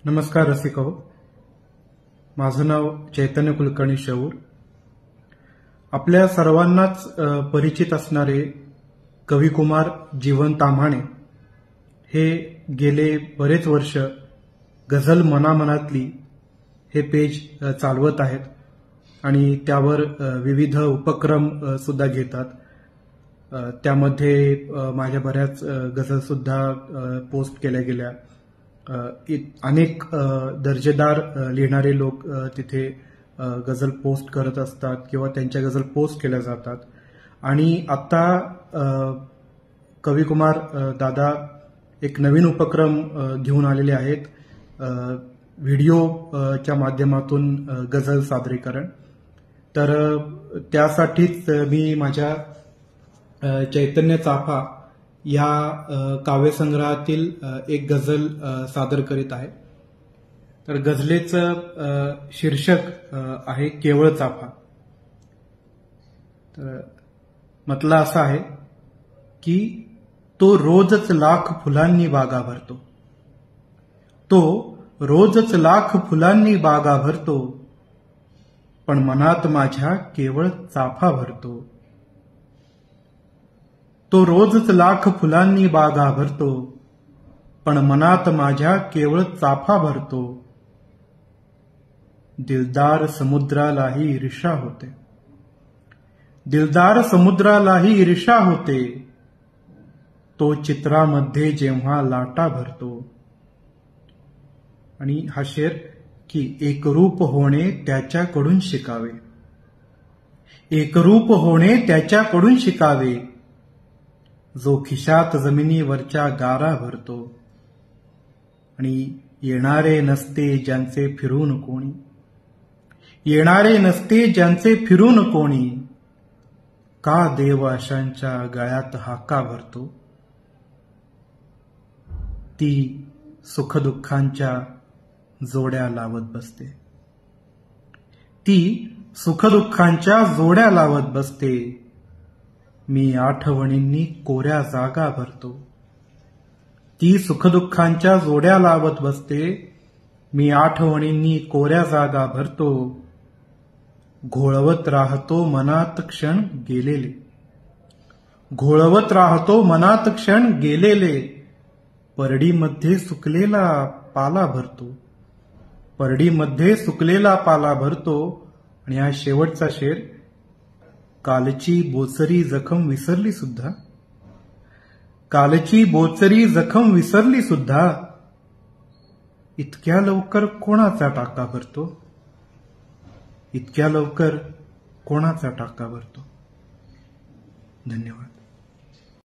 नमस्कार रसिको, माझं नाव चैतन्य कुलकर्णी शेऊर। आपल्या सर्वांनाच परिचित असणारे कविकुमार जीवन ताम्हाणे हे गेले बरेच वर्ष गझल मनामनातली हे पेज चालवत आहेत आणि त्यावर विविध उपक्रम सुद्धा घेतात। त्यामध्ये माझ्या बऱ्याच गझल सुद्धा पोस्ट केल्या गेल्या। अनेक दर्जेदार लिहिणारे लोक तिथे गझल पोस्ट करत असतात किंवा त्यांच्या गझल पोस्ट केल्या जातात। आणि आता कविकुमार दादा एक नवीन उपक्रम घेऊन आलेले आहेत, व्हिडिओच्या माध्यमातून गझल सादरीकरण। तर त्यासाठीच मी माझ्या चैतन्य चाफा या काव्यसंग्रहातील एक गझल सादर करीत आहे। तर गझलेचं शीर्षक आहे केवळ चाफा। तर म्हटलं असं आहे की तो रोजच लाख फुलांनी बागा भरतो, तो रोजच लाख फुलांनी बागा भरतो, पण मनात माझ्या केवळ चाफा भरतो। तो रोजच लाख फुलांनी बागा भरतो, पण मनात माझ्या केवळ चाफा भरतो। दिलदार समुद्रालाही ईर्ष्या होते, दिलदार समुद्रालाही ईर्ष्या होते, तो चित्रामध्ये जेव्हा लाटा भरतो। आणि हा शेर की एकरूप होणे त्याच्याकडून शिकावे, एकरूप होणे त्याच्याकडून शिकावे, जो खिशात जमिनीवरच्या गारा भरतो। आणि येणारे नसते ज्यांचे फिरून कोणी, येणारे नसते ज्यांचे फिरून कोणी, का देव अशांच्या गळ्यात हाका भरतो। ती सुखदुःखांच्या जोड्या लावत बसते, ती सुखदुःखांच्या जोड्या लावत बसते, मी आठवणींनी कोऱ्या जागा भरतो। ती सुखदुःखांच्या जोड्या लावत बसते, मी आठवणींनी कोऱ्या जागा भरतो। घोळवत राहतो मनात क्षण गेलेले, घोळवत राहतो मनात क्षण गेलेले, परडीमध्ये सुकलेला पाला भरतो, परडीमध्ये सुकलेला पाला भरतो। आणि हा शेवटचा शेर, कालची बोचरी जखम विसरली सुद्धा, कालची बोचरी जखम विसरली सुद्धा, इतक्या लवकर कोणाचा टाका भरतो, इतक्या लवकर कोणाचा टाका भरतो। धन्यवाद।